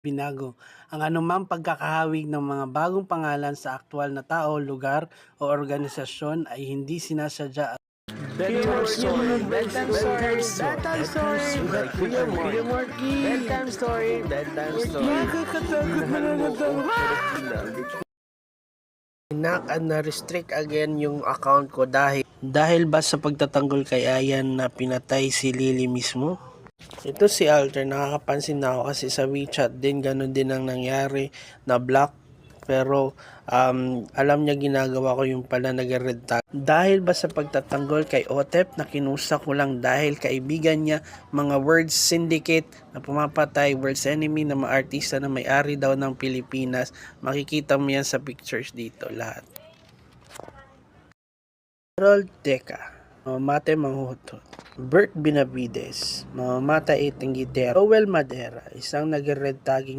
binago ang anumang pagkakahawig ng mga bagong pangalan sa aktwal na tao, lugar o organisasyon ay hindi sinasadya at Bedtime story, bedtime story, bedtime story, Kuya Morky, bedtime story, bedtime story. nakakatakot na Inak at na-restrict again yung account ko dahil ba sa pagtatanggol kay Ayan na pinatay si Lily mismo? Ito si Alter, nakakapansin na ako kasi sa WeChat din ganun din ang nangyari na block. Pero alam niya ginagawa ko yung pala nag-red tag. Dahil ba sa pagtatanggol kay Otep na kinusa ko lang dahil kaibigan niya, mga words syndicate na pumapatay, words enemy na mga artista na may-ari daw ng Pilipinas. Makikita mo yan sa pictures dito lahat. Harold Deca, mamamate manghuhot. Bert Benavides, mamamata itinggitero. Rowel Madera, isang nag-red tagging